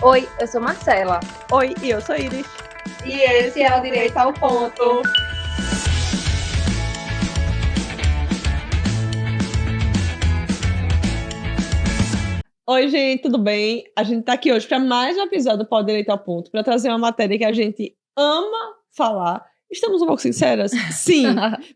Oi, eu sou Marcela. Oi, e eu sou Iris. E esse é o Direito ao Ponto. Oi, gente, tudo bem? A gente tá aqui hoje para mais um episódio do Pode Direito ao Ponto, para trazer uma matéria que a gente ama falar. Estamos um pouco sinceras? Sim.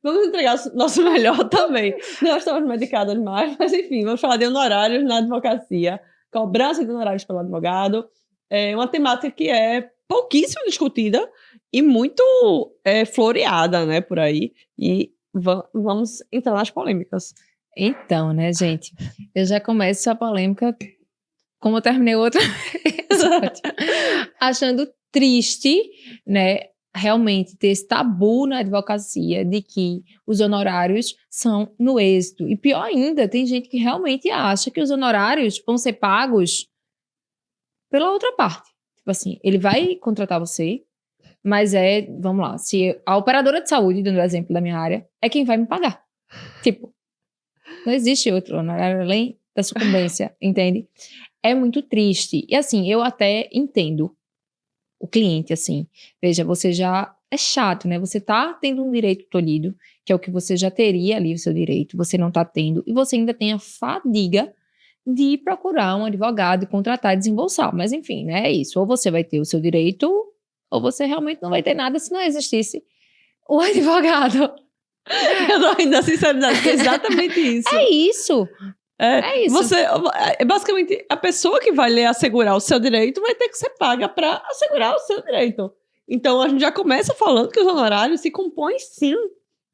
Vamos entregar o nosso melhor também. Não estamos medicadas mais, mas enfim, vamos falar de honorários na advocacia, cobrança de honorários pelo advogado. É uma temática que é pouquíssimo discutida e muito floreada, né, por aí. E vamos entrar nas polêmicas. Então, né, gente? Eu já começo a polêmica como eu terminei outra vez, achando triste, né, realmente ter esse tabu na advocacia de que os honorários são no êxito. E pior ainda, tem gente que realmente acha que os honorários vão ser pagos pela outra parte. Tipo assim, ele vai contratar você, mas vamos lá, se a operadora de saúde, dando o exemplo da minha área, é quem vai me pagar. Tipo, não existe outro honorário além da sucumbência, entende? É muito triste. E assim, eu até entendo o cliente, assim. Veja, você já é chato, né? Você tá tendo um direito tolhido, que é o que você já teria ali, o seu direito, você não tá tendo, e você ainda tem a fadiga de procurar um advogado e contratar e desembolsar. Mas enfim, né? É isso. Ou você vai ter o seu direito, ou você realmente não vai ter nada se não existisse o advogado. Eu tô ainda sinceridade, que é exatamente isso. É isso. É isso. Basicamente, a pessoa que vai lhe assegurar o seu direito vai ter que ser paga para assegurar o seu direito. Então, a gente já começa falando que os honorários se compõem, sim,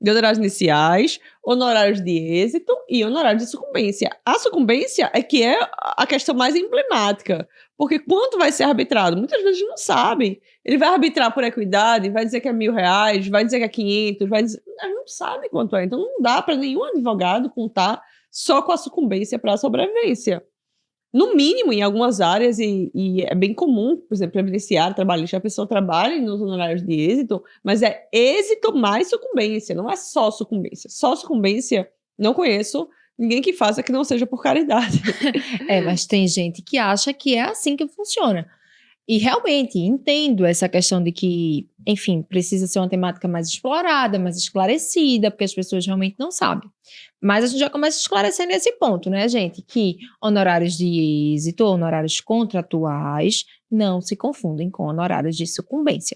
de honorários iniciais, honorários de êxito e honorários de sucumbência. A sucumbência é que é a questão mais emblemática, porque quanto vai ser arbitrado? Muitas vezes não sabem. Ele vai arbitrar por equidade, vai dizer que é R$1.000, vai dizer que é 500, vai dizer... Não sabe quanto é. Então, não dá para nenhum advogado contar só com a sucumbência para a sobrevivência. No mínimo, em algumas áreas, e é bem comum, por exemplo, previdenciário, trabalhista, a pessoa trabalha nos honorários de êxito, mas é êxito mais sucumbência, não é só sucumbência. Só sucumbência, não conheço ninguém que faça que não seja por caridade. Mas tem gente que acha que é assim que funciona. E realmente, entendo essa questão de que, enfim, precisa ser uma temática mais explorada, mais esclarecida, porque as pessoas realmente não sabem. Mas a gente já começa a esclarecer nesse ponto, né, gente? Que honorários de êxito, honorários contratuais, não se confundem com honorários de sucumbência.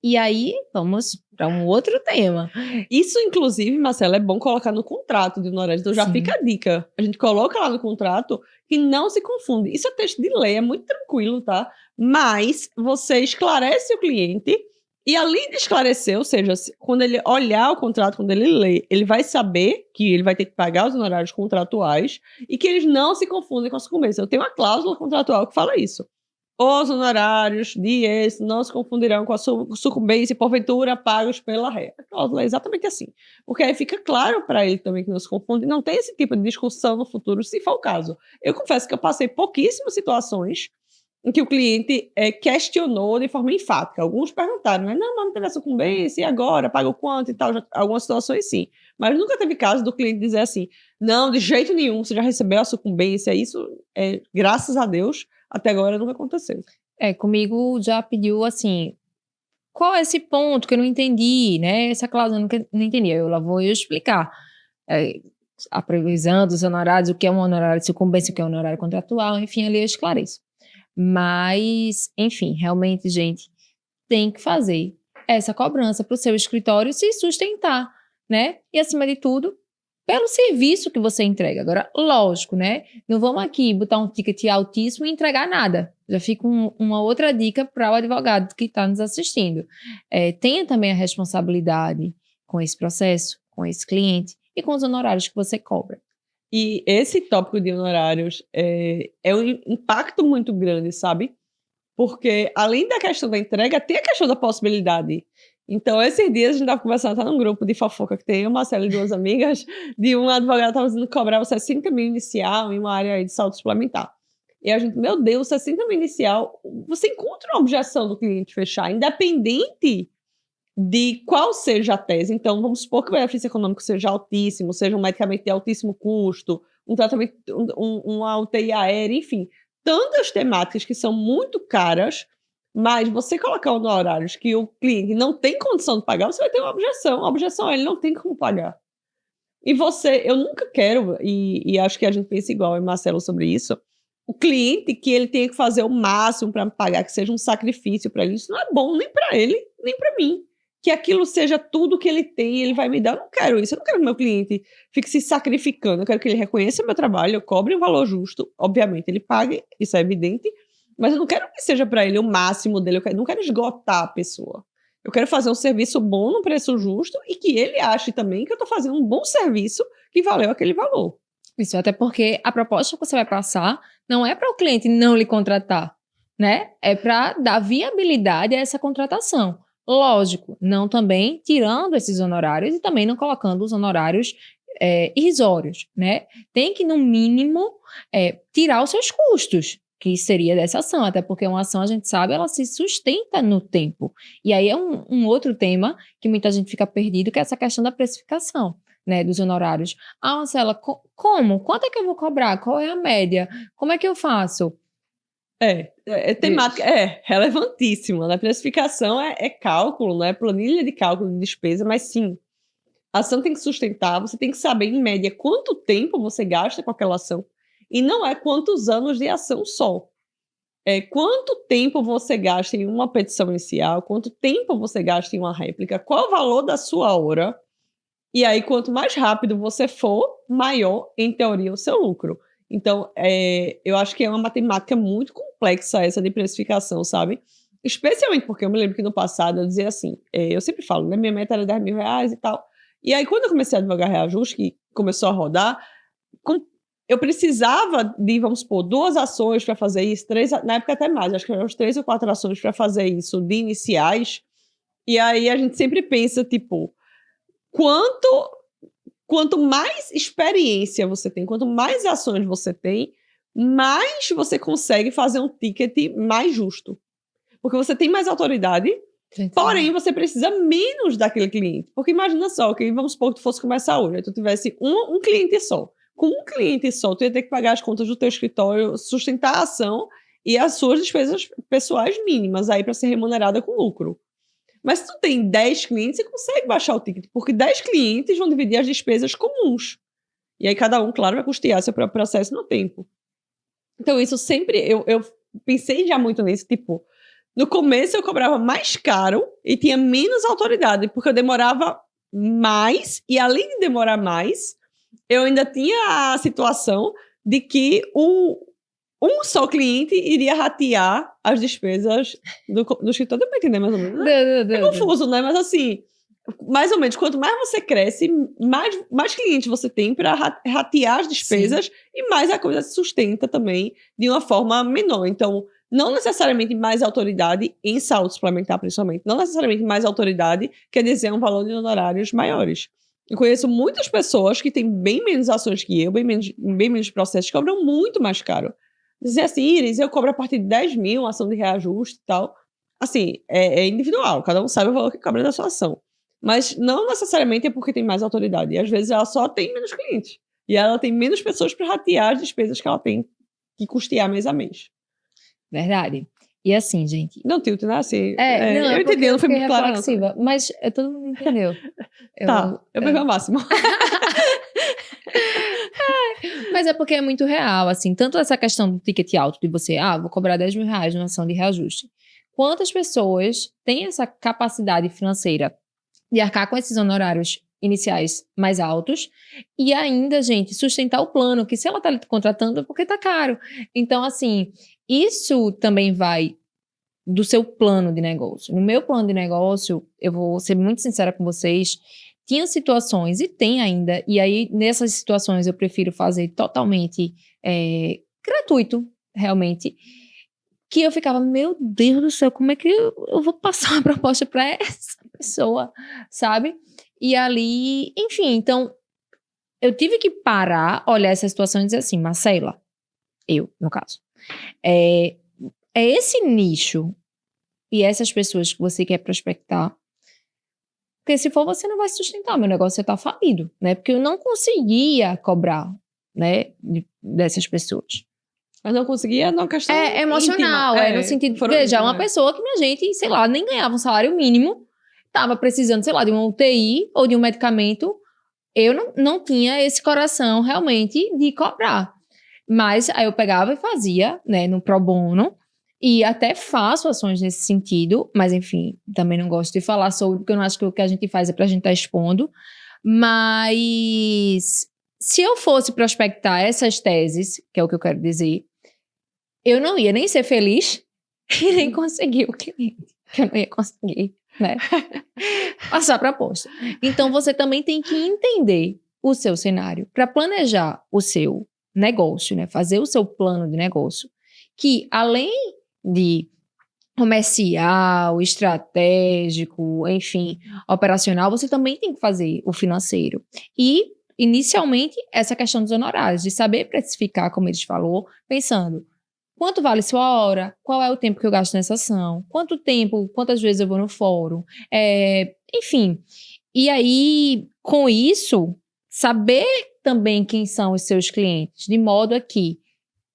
E aí, vamos para um outro tema. Isso, inclusive, Marcela, é bom colocar no contrato de honorários. Então já Sim. fica a dica. A gente coloca lá no contrato que não se confunde. Isso é texto de lei, é muito tranquilo, tá? Mas você esclarece o cliente e além de esclarecer, ou seja, quando ele olhar o contrato, quando ele lê, ele vai saber que ele vai ter que pagar os honorários contratuais e que eles não se confundem com a sucumbência. Eu tenho uma cláusula contratual que fala isso. Os honorários de êxito não se confundirão com a sucumbência e porventura pagos pela ré. A cláusula é exatamente assim. Porque aí fica claro para ele também que não se confunde. Não tem esse tipo de discussão no futuro, se for o caso. Eu confesso que eu passei pouquíssimas situações em que o cliente questionou de forma enfática. Alguns perguntaram, né? Não, mas não teve a sucumbência, e agora? Paga o quanto e tal? Algumas situações sim. Mas nunca teve caso do cliente dizer assim, não, de jeito nenhum, você já recebeu a sucumbência. Isso, graças a Deus, até agora nunca aconteceu. Comigo já pediu assim, qual é esse ponto que eu não entendi, né? Essa cláusula eu não entendi. Eu lá vou eu explicar. A previsão dos honorários, o que é um honorário de sucumbência, o que é um honorário contratual, enfim, ali eu esclareço. Mas, enfim, realmente, gente, tem que fazer essa cobrança para o seu escritório se sustentar, né? E, acima de tudo, pelo serviço que você entrega. Agora, lógico, né? Não vamos aqui botar um ticket altíssimo e entregar nada. Já fica uma outra dica para o advogado que está nos assistindo. Tenha também a responsabilidade com esse processo, com esse cliente e com os honorários que você cobra. E esse tópico de honorários é um impacto muito grande, sabe? Porque, além da questão da entrega, tem a questão da possibilidade. Então, esses dias a gente estava conversando, tá num grupo de fofoca que tem eu, Marcela e duas amigas, de um advogado que estava dizendo que cobrava 60 mil inicial em uma área de saúde suplementar. E a gente, meu Deus, 60 mil inicial, você encontra uma objeção do cliente fechar, independente de qual seja a tese. Então, vamos supor que o benefício econômico seja altíssimo, seja um medicamento de altíssimo custo, um tratamento, uma UTI aérea, enfim. tantas temáticas que são muito caras, mas você colocar honorários que o cliente não tem condição de pagar, você vai ter uma objeção. A objeção é ele não tem como pagar. E eu nunca quero, e acho que a gente pensa igual, e Marcelo, sobre isso, o cliente que ele tenha que fazer o máximo para me pagar, que seja um sacrifício para ele, isso não é bom nem para ele, nem para mim. Que aquilo seja tudo que ele tem e ele vai me dar. Eu não quero isso, eu não quero que meu cliente fique se sacrificando, eu quero que ele reconheça meu trabalho, eu cobre um valor justo, obviamente ele pague, isso é evidente, mas eu não quero que seja para ele o máximo dele, eu não quero esgotar a pessoa. Eu quero fazer um serviço bom no preço justo e que ele ache também que eu estou fazendo um bom serviço que valeu aquele valor. Isso, até porque a proposta que você vai passar não é para o cliente não lhe contratar, né? É para dar viabilidade a essa contratação. Lógico, não também tirando esses honorários e também não colocando os honorários irrisórios, né? Tem que, no mínimo, tirar os seus custos, que seria dessa ação, até porque uma ação, a gente sabe, ela se sustenta no tempo. E aí é um outro tema que muita gente fica perdido, que é essa questão da precificação, né, dos honorários. Ah, Marcela, como? Quanto é que eu vou cobrar? Qual é a média? Como é que eu faço? Temática, relevantíssima, né? Precificação é cálculo, né? Planilha de cálculo de despesa, mas sim, a ação tem que sustentar, você tem que saber, em média, quanto tempo você gasta com aquela ação. E não é quantos anos de ação só. É quanto tempo você gasta em uma petição inicial, quanto tempo você gasta em uma réplica, qual o valor da sua hora. E aí, quanto mais rápido você for, maior, em teoria, o seu lucro. Então, eu acho que é uma matemática muito complexa essa de precificação, sabe? Especialmente porque eu me lembro que no passado eu dizia assim, eu sempre falo, né? Minha meta era R$10.000 e tal. E aí, quando eu comecei a advogar reajuste, que começou a rodar, eu precisava de, vamos supor, 2 ações para fazer isso, 3, na época até mais, acho que eram 3 ou 4 ações para fazer isso de iniciais. E aí a gente sempre pensa, tipo, quanto mais experiência você tem, quanto mais ações você tem, mais você consegue fazer um ticket mais justo. Porque você tem mais autoridade, porém você precisa menos daquele cliente. Porque imagina só, que vamos supor que tu fosse começar hoje, aí tu tivesse um cliente só. Com um cliente só, tu ia ter que pagar as contas do teu escritório, sustentar a ação e as suas despesas pessoais mínimas aí para ser remunerada com lucro. Mas se tu tem 10 clientes, você consegue baixar o ticket, porque 10 clientes vão dividir as despesas comuns. E aí cada um, claro, vai custear seu próprio processo no tempo. Então isso sempre, eu pensei já muito nisso, tipo, no começo eu cobrava mais caro e tinha menos autoridade, porque eu demorava mais, e além de demorar mais, eu ainda tinha a situação de que um só cliente iria ratear as despesas do escritório. Deu pra entender mais ou menos, né? É confuso, né? Mas assim, mais ou menos, quanto mais você cresce, mais clientes você tem para ratear as despesas. Sim. E mais a coisa se sustenta também de uma forma menor. Então, não necessariamente mais autoridade em saúde suplementar, principalmente. Não necessariamente mais autoridade quer dizer um valor de honorários maiores. Eu conheço muitas pessoas que têm bem menos ações que eu, bem menos processos, que cobram muito mais caro. Dizer assim, Iris, eu cobro a partir de 10 mil, ação de reajuste e tal. Assim, é individual, cada um sabe o valor que cobra da sua ação. Mas não necessariamente é porque tem mais autoridade. E às vezes ela só tem menos clientes. E ela tem menos pessoas para ratear as despesas que ela tem que custear mês a mês. Verdade. E assim, gente... Não, Tilton, né? Assim, não, eu entendi, não foi muito claro. Mas todo mundo entendeu. Eu peguei o máximo. Mas é porque é muito real, assim, tanto essa questão do ticket alto, de você, vou cobrar R$10.000 numa ação de reajuste. Quantas pessoas têm essa capacidade financeira de arcar com esses honorários iniciais mais altos e ainda, gente, sustentar o plano, que se ela está contratando é porque está caro. Então, assim, isso também vai do seu plano de negócio. No meu plano de negócio, eu vou ser muito sincera com vocês, tinha situações, e tem ainda, e aí nessas situações eu prefiro fazer totalmente gratuito, realmente, que eu ficava, meu Deus do céu, como é que eu vou passar uma proposta para essa pessoa, sabe? E ali, enfim, então, eu tive que parar, olhar essa situação e dizer assim, Marcela, no caso, é esse nicho e essas pessoas que você quer prospectar, porque se for, você não vai sustentar, meu negócio você tá falido, né? Porque eu não conseguia cobrar, né, dessas pessoas. Mas não conseguia numa questão É emocional, íntima. no sentido, foram veja, íntimas, uma pessoa que minha gente, sei lá, nem ganhava um salário mínimo, tava precisando, sei lá, de uma UTI ou de um medicamento, eu não tinha esse coração realmente de cobrar. Mas aí eu pegava e fazia, né, no pro bono, e até faço ações nesse sentido, mas enfim, também não gosto de falar sobre, porque eu não acho que o que a gente faz é pra gente estar expondo. Mas se eu fosse prospectar essas teses, que é o que eu quero dizer, eu não ia nem ser feliz e nem conseguir o cliente. Eu não ia conseguir, né? Passar para a posta. Então, você também tem que entender o seu cenário para planejar o seu negócio, né? Fazer o seu plano de negócio, que além de comercial, estratégico, enfim, operacional, você também tem que fazer o financeiro. E, inicialmente, essa questão dos honorários, de saber precificar, como eles falou, pensando quanto vale sua hora, qual é o tempo que eu gasto nessa ação, quanto tempo, quantas vezes eu vou no fórum, enfim. E aí, com isso, saber também quem são os seus clientes, de modo a que,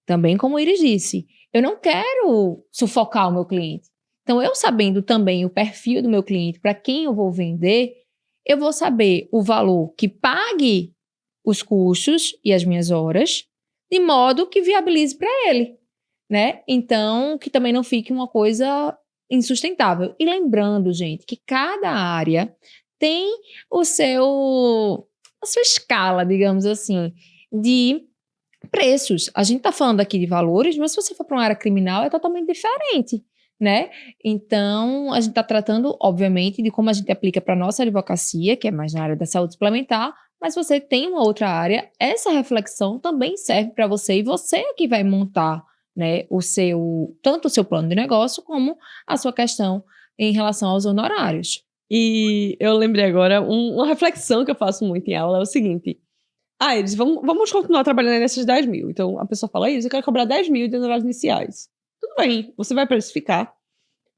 também como o Iris disse, eu não quero sufocar o meu cliente. Então, eu sabendo também o perfil do meu cliente, para quem eu vou vender, eu vou saber o valor que pague os custos e as minhas horas, de modo que viabilize para ele, né? Então, que também não fique uma coisa insustentável. E lembrando, gente, que cada área tem a sua escala, digamos assim, de preços. A gente está falando aqui de valores, mas se você for para uma área criminal, é totalmente diferente, né? Então, a gente está tratando, obviamente, de como a gente aplica para a nossa advocacia, que é mais na área da saúde suplementar, mas se você tem uma outra área, essa reflexão também serve para você e você é que vai montar, né, tanto o seu plano de negócio como a sua questão em relação aos honorários. E eu lembrei agora, uma reflexão que eu faço muito em aula é o seguinte. Eles, vamos continuar trabalhando nesses 10 mil. Então, a pessoa fala, eu quero cobrar 10 mil de honorários iniciais. Tudo bem, você vai precificar.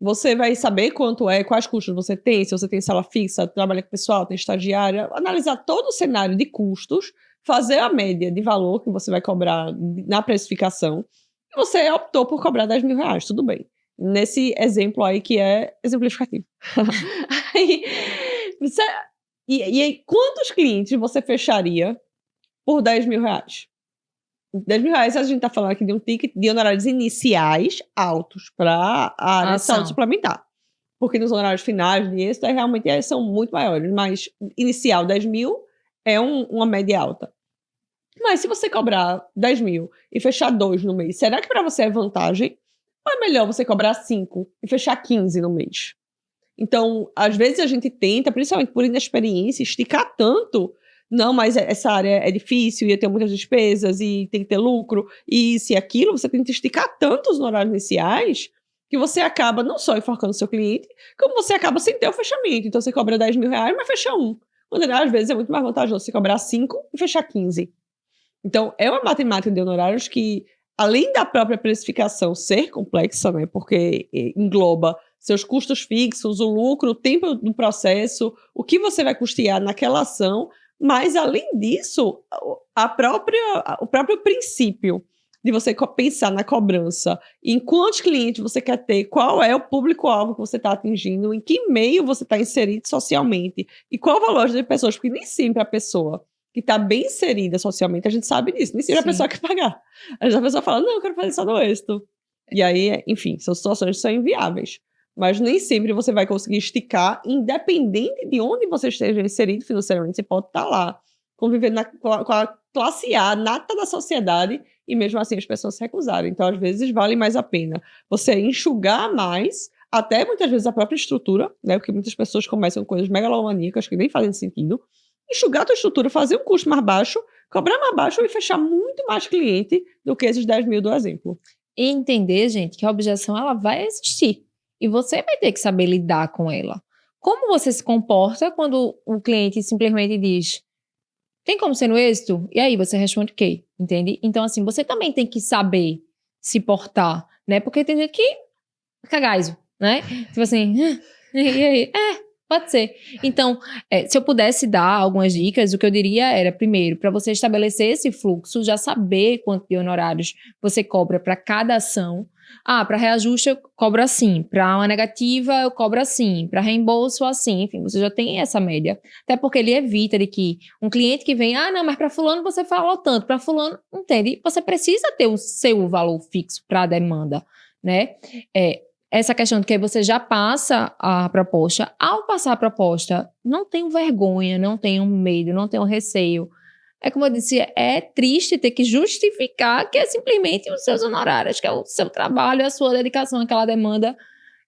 Você vai saber quanto é, quais custos você tem, se você tem sala fixa, trabalha com pessoal, tem estagiária, analisar todo o cenário de custos, fazer a média de valor que você vai cobrar na precificação. E você optou por cobrar 10 mil reais, tudo bem. Nesse exemplo aí que é exemplificativo. E aí, quantos clientes você fecharia por 10 mil reais? 10 mil reais, a gente tá falando aqui de um ticket de honorários iniciais altos para a área de saúde suplementar. Porque nos honorários finais de êxito, realmente são muito maiores. Mas inicial, 10 mil é uma média alta. Mas se você cobrar 10 mil e fechar 2 no mês, será que para você é vantagem? Ou é melhor você cobrar 5 e fechar 15 no mês? Então, às vezes a gente tenta, principalmente por inexperiência, esticar tanto. Não, mas essa área é difícil e eu tenho muitas despesas e tem que ter lucro e isso e aquilo. Você tenta esticar tanto os honorários iniciais que você acaba não só enforcando o seu cliente, como você acaba sem ter o fechamento. Então, você cobra 10 mil reais, mas fecha 1. Quando às vezes é muito mais vantajoso você cobrar 5 e fechar 15. Então, é uma matemática de honorários que, além da própria precificação ser complexa, né, porque engloba seus custos fixos, o lucro, o tempo do processo, o que você vai custear naquela ação, mas, além disso, o próprio princípio de você pensar na cobrança, em quantos clientes você quer ter, qual é o público-alvo que você está atingindo, em que meio você está inserido socialmente e qual o valor de pessoas, porque nem sempre a pessoa que está bem inserida socialmente, a gente sabe disso, nem sempre a pessoa quer pagar. Às vezes a pessoa fala, não, eu quero fazer só no êxito. E aí, enfim, são situações que são inviáveis. Mas nem sempre você vai conseguir esticar, independente de onde você esteja inserido financeiramente, você pode estar lá, convivendo com a classe A, nata da sociedade, e mesmo assim as pessoas se recusarem. Então, às vezes, vale mais a pena você enxugar mais, até muitas vezes a própria estrutura, né? Porque muitas pessoas começam com coisas megalomaníacas que nem fazem sentido. Enxugar a tua estrutura, fazer um custo mais baixo, cobrar mais baixo e fechar muito mais cliente do que esses 10 mil do exemplo. E entender, gente, que a objeção ela vai existir. E você vai ter que saber lidar com ela. Como você se comporta quando o cliente simplesmente diz, tem como ser no êxito? E aí você responde o quê? Entende? Então, assim, você também tem que saber se portar, né? Porque tem gente que fica gaiso, né? Tipo assim, e aí? Pode ser. Então, se eu pudesse dar algumas dicas, o que eu diria era, primeiro, para você estabelecer esse fluxo, já saber quanto de honorários você cobra para cada ação. Para reajuste eu cobro assim, para uma negativa eu cobro assim, para reembolso assim, enfim, você já tem essa média. Até porque ele evita de que um cliente que vem, não, mas para fulano você falou tanto, para fulano, entende? Você precisa ter o seu valor fixo para a demanda, né? Essa questão de que você já passa a proposta. Ao passar a proposta, não tenho vergonha, não tenho medo, não tenho receio. É como eu disse, é triste ter que justificar que é simplesmente os seus honorários, que é o seu trabalho, a sua dedicação àquela demanda.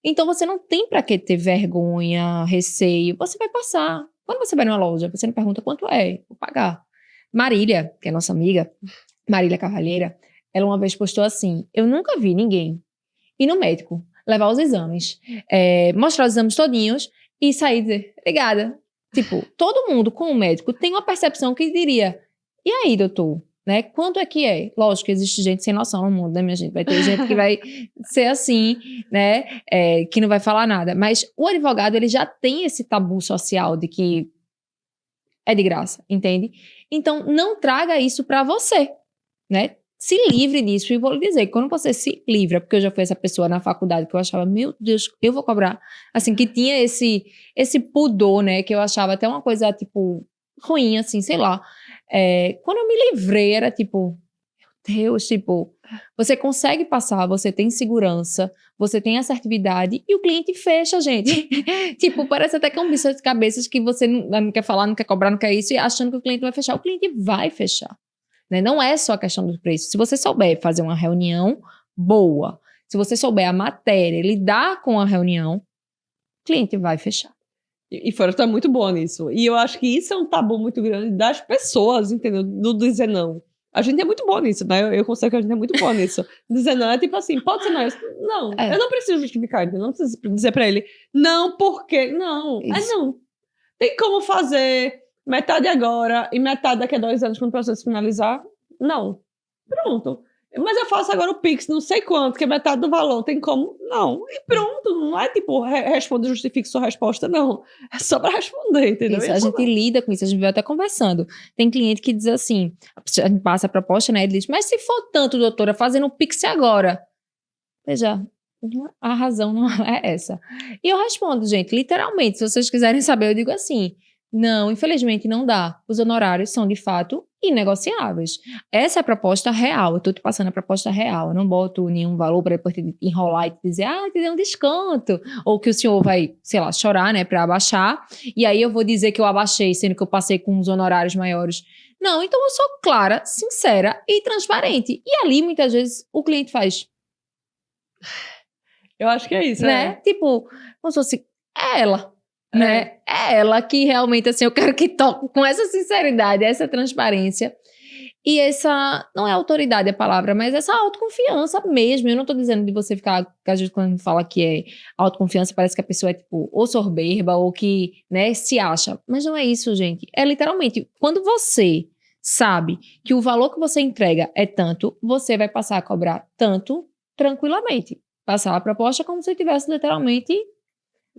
Então, você não tem para que ter vergonha, receio. Você vai passar. Quando você vai numa loja, você não pergunta quanto é, vou pagar. Marília, que é nossa amiga, Marília Cavalheira, ela uma vez postou assim, eu nunca vi ninguém ir no médico, levar os exames, mostrar os exames todinhos e sair e dizer, obrigada. Tipo, todo mundo com o médico tem uma percepção que diria, e aí, doutor, né? Quanto é que é? Lógico que existe gente sem noção no mundo, né, minha gente? Vai ter gente que vai ser assim, né? Que não vai falar nada. Mas o advogado, ele já tem esse tabu social de que é de graça, entende? Então, não traga isso pra você, né? Se livre disso. E vou lhe dizer, quando você se livra, porque eu já fui essa pessoa na faculdade que eu achava, meu Deus, eu vou cobrar. Assim, que tinha esse pudor, né? Que eu achava até uma coisa, tipo, ruim, assim, sei lá. Quando eu me livrei, era tipo, meu Deus, tipo, você consegue passar, você tem segurança, você tem assertividade e o cliente fecha, gente. Tipo, parece até que é um bicho de cabeças que você não quer falar, não quer cobrar, não quer isso, e achando que o cliente vai fechar. O cliente vai fechar. Né? Não é só a questão do preço. Se você souber fazer uma reunião boa, se você souber a matéria, lidar com a reunião, o cliente vai fechar. E fora, tu é muito boa nisso. E eu acho que isso é um tabu muito grande das pessoas, entendeu? Do dizer não. A gente é muito boa nisso, né? Eu considero que a gente é muito boa nisso. Dizer não é tipo assim, pode ser não. Não, eu não preciso justificar, entendeu? Não preciso dizer pra ele, não, porque não. Não. Tem como fazer metade agora e metade daqui a 2 anos quando o processo finalizar? Não. Pronto. Mas eu faço agora o Pix, não sei quanto, que é metade do valor. Tem como? Não. E pronto. Não é tipo, responde e justifique sua resposta, não. É só pra responder, entendeu? Isso, a gente lida com isso, a gente veio até conversando. Tem cliente que diz assim, a gente passa a proposta, né? Ele diz, mas se for tanto, doutora, fazendo o Pix agora. Veja, a razão não é essa. E eu respondo, gente, literalmente, se vocês quiserem saber, eu digo assim, não, infelizmente não dá. Os honorários são, de fato, inegociáveis. Essa é a proposta real. Eu estou te passando a proposta real. Eu não boto nenhum valor para depois te enrolar e te dizer, te dei um desconto. Ou que o senhor vai, sei lá, chorar, né, para abaixar. E aí eu vou dizer que eu abaixei, sendo que eu passei com uns honorários maiores. Não, então eu sou clara, sincera e transparente. E ali, muitas vezes, o cliente faz... Eu acho que é isso, né? Tipo, como se fosse, ela... né? É ela que realmente, assim, eu quero que toque com essa sinceridade, essa transparência e essa, não é autoridade a palavra, mas essa autoconfiança mesmo. Eu não tô dizendo de você ficar, às vezes quando fala que é autoconfiança, parece que a pessoa é tipo, ou soberba, ou que, né, se acha, mas não é isso, gente. É literalmente, quando você sabe que o valor que você entrega é tanto, você vai passar a cobrar tanto tranquilamente. Passar a proposta como se estivesse literalmente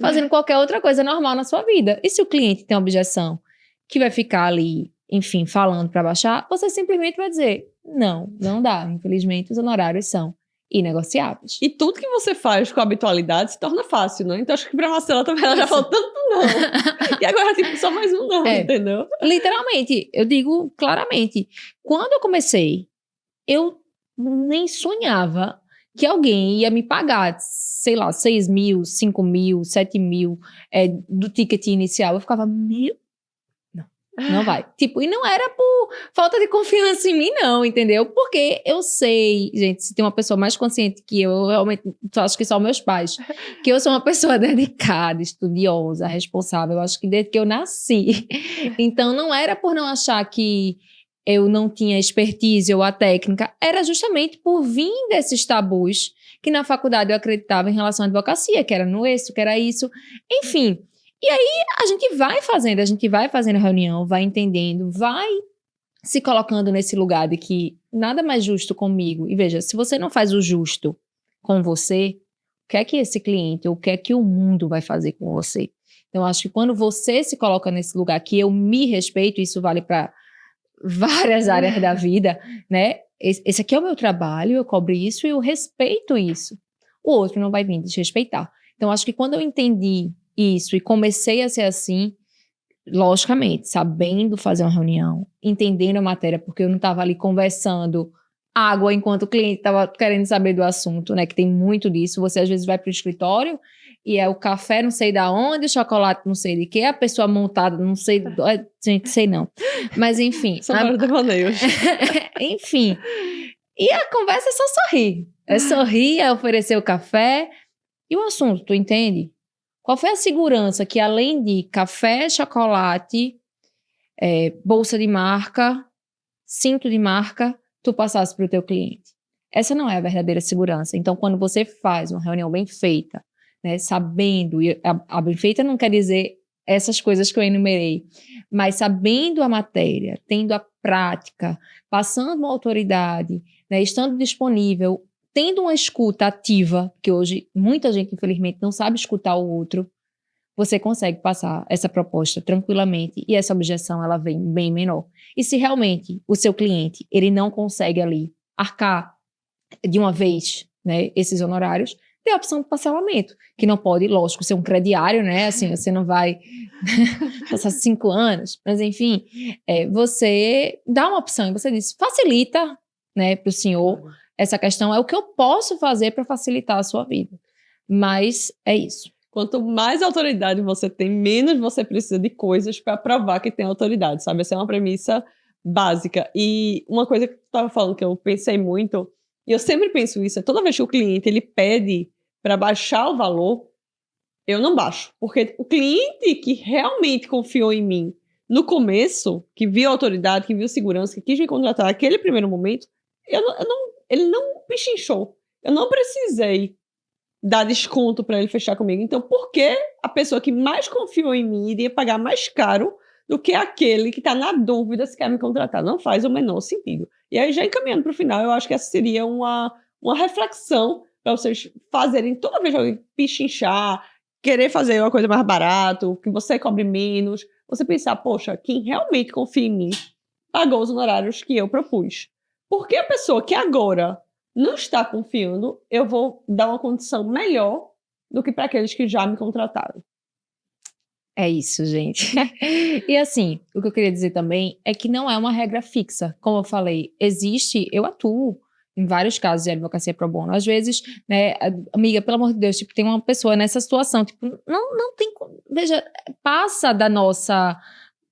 fazendo qualquer outra coisa normal na sua vida. E se o cliente tem objeção que vai ficar ali, enfim, falando para baixar, você simplesmente vai dizer, não dá. Infelizmente, os honorários são inegociáveis. E tudo que você faz com habitualidade se torna fácil, né? Então, acho que pra Marcela também ela já falou tanto não. E agora, tipo, só mais um não, entendeu? Literalmente, eu digo claramente, quando eu comecei, eu nem sonhava que alguém ia me pagar, sei lá, 6 mil, 5 mil, 7 mil do ticket inicial. Eu ficava, não vai. Tipo, e não era por falta de confiança em mim, não, entendeu? Porque eu sei, gente, se tem uma pessoa mais consciente que eu realmente acho que são meus pais, que eu sou uma pessoa dedicada, estudiosa, responsável, eu acho que desde que eu nasci. Então, não era por não achar que eu não tinha expertise ou a técnica, era justamente por vir desses tabus que na faculdade eu acreditava em relação à advocacia, que era no isso, que era isso, enfim. E aí a gente vai fazendo reunião, vai entendendo, vai se colocando nesse lugar de que nada mais justo comigo. E veja, se você não faz o justo com você, o que é que esse cliente, ou o que é que o mundo vai fazer com você? Então, acho que quando você se coloca nesse lugar que eu me respeito, isso vale para várias áreas da vida, né? Esse aqui é o meu trabalho, eu cobro isso e eu respeito isso. O outro não vai vir desrespeitar. Então, acho que quando eu entendi isso e comecei a ser assim, logicamente, sabendo fazer uma reunião, entendendo a matéria, porque eu não estava ali conversando água enquanto o cliente estava querendo saber do assunto, né? Que tem muito disso. Você às vezes vai para o escritório e é o café não sei da onde, o chocolate não sei de quê, a pessoa montada não sei, gente, sei não. Mas enfim. São vários devaneios. Enfim. E a conversa é só sorrir. É sorrir, é oferecer o café. E o assunto, tu entende? Qual foi a segurança que além de café, chocolate, bolsa de marca, cinto de marca, tu passasse para o teu cliente? Essa não é a verdadeira segurança. Então, quando você faz uma reunião bem feita, né, sabendo, e a bem feita não quer dizer essas coisas que eu enumerei, mas sabendo a matéria, tendo a prática, passando uma autoridade, né, estando disponível, tendo uma escuta ativa, que hoje muita gente, infelizmente, não sabe escutar o outro, você consegue passar essa proposta tranquilamente e essa objeção ela vem bem menor. E se realmente o seu cliente ele não consegue ali arcar de uma vez, né, esses honorários, tem a opção de parcelamento, que não pode, lógico, ser um crediário, né? Assim, você não vai passar 5 anos, mas enfim, você dá uma opção e você diz, facilita, né, para o senhor essa questão, é o que eu posso fazer para facilitar a sua vida. Mas é isso. Quanto mais autoridade você tem, menos você precisa de coisas para provar que tem autoridade, sabe? Essa é uma premissa básica. E uma coisa que tu estava falando que eu pensei muito, e eu sempre penso isso, é toda vez que o cliente ele pede para baixar o valor, eu não baixo. Porque o cliente que realmente confiou em mim no começo, que viu autoridade, que viu segurança, que quis me contratar naquele primeiro momento, ele não pechinchou. Eu não precisei dar desconto para ele fechar comigo. Então, por que a pessoa que mais confiou em mim iria pagar mais caro do que aquele que está na dúvida se quer me contratar? Não faz o menor sentido. E aí, já encaminhando para o final, eu acho que essa seria uma reflexão para vocês fazerem toda vez que alguém pichinchar, querer fazer uma coisa mais barato, que você cobre menos, você pensar, poxa, quem realmente confia em mim pagou os honorários que eu propus. Porque a pessoa que agora não está confiando, eu vou dar uma condição melhor do que para aqueles que já me contrataram. É isso, gente. E assim, o que eu queria dizer também é que não é uma regra fixa. Como eu falei, eu atuo em vários casos de advocacia pro bono. Às vezes, né, amiga, pelo amor de Deus, tipo, tem uma pessoa nessa situação, tipo, não tem, veja, passa da nossa,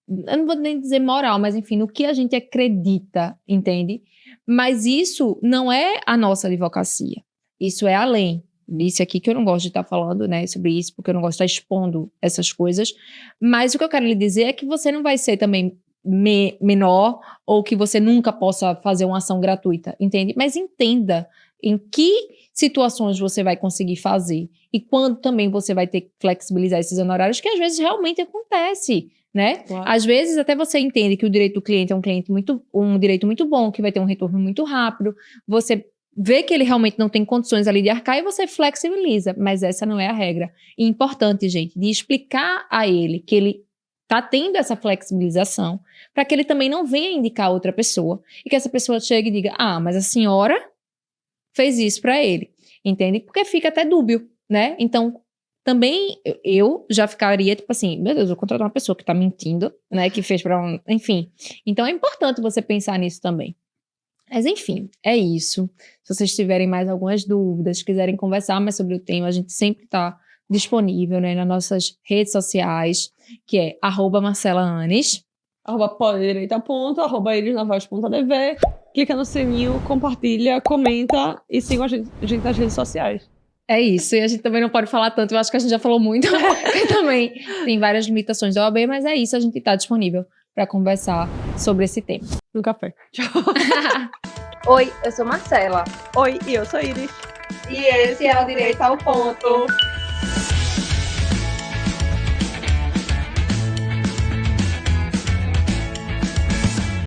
eu não vou nem dizer moral, mas enfim, no que a gente acredita, entende? Mas isso não é a nossa advocacia. Isso é além. Disse aqui que eu não gosto de estar falando, né, sobre isso, porque eu não gosto de estar expondo essas coisas. Mas o que eu quero lhe dizer é que você não vai ser também menor ou que você nunca possa fazer uma ação gratuita, entende? Mas entenda em que situações você vai conseguir fazer e quando também você vai ter que flexibilizar esses honorários, que às vezes realmente acontece, né? Claro. Às vezes até você entende que o direito do cliente é um direito muito bom, que vai ter um retorno muito rápido, você vê que ele realmente não tem condições ali de arcar e você flexibiliza, mas essa não é a regra. E importante, gente, de explicar a ele que ele está tendo essa flexibilização para que ele também não venha indicar outra pessoa e que essa pessoa chegue e diga, mas a senhora fez isso para ele, entende? Porque fica até dúbio, né? Então, também eu já ficaria tipo assim, meu Deus, eu vou contratar uma pessoa que está mentindo, né? Que fez para enfim. Então, é importante você pensar nisso também. Mas, enfim, é isso. Se vocês tiverem mais algumas dúvidas, quiserem conversar mais sobre o tema, a gente sempre está disponível, né, nas nossas redes sociais, que é @marcelaanes, @podedireita., @irisnavoz.dv. Clica no sininho, compartilha, comenta e sigam a gente nas redes sociais. É isso, e a gente também não pode falar tanto, eu acho que a gente já falou muito, porque também tem várias limitações da OAB, mas é isso, a gente está disponível para conversar sobre esse tema. No café. Tchau. Oi, eu sou Marcela. Oi, e eu sou Iris. E esse é o Direito ao Ponto.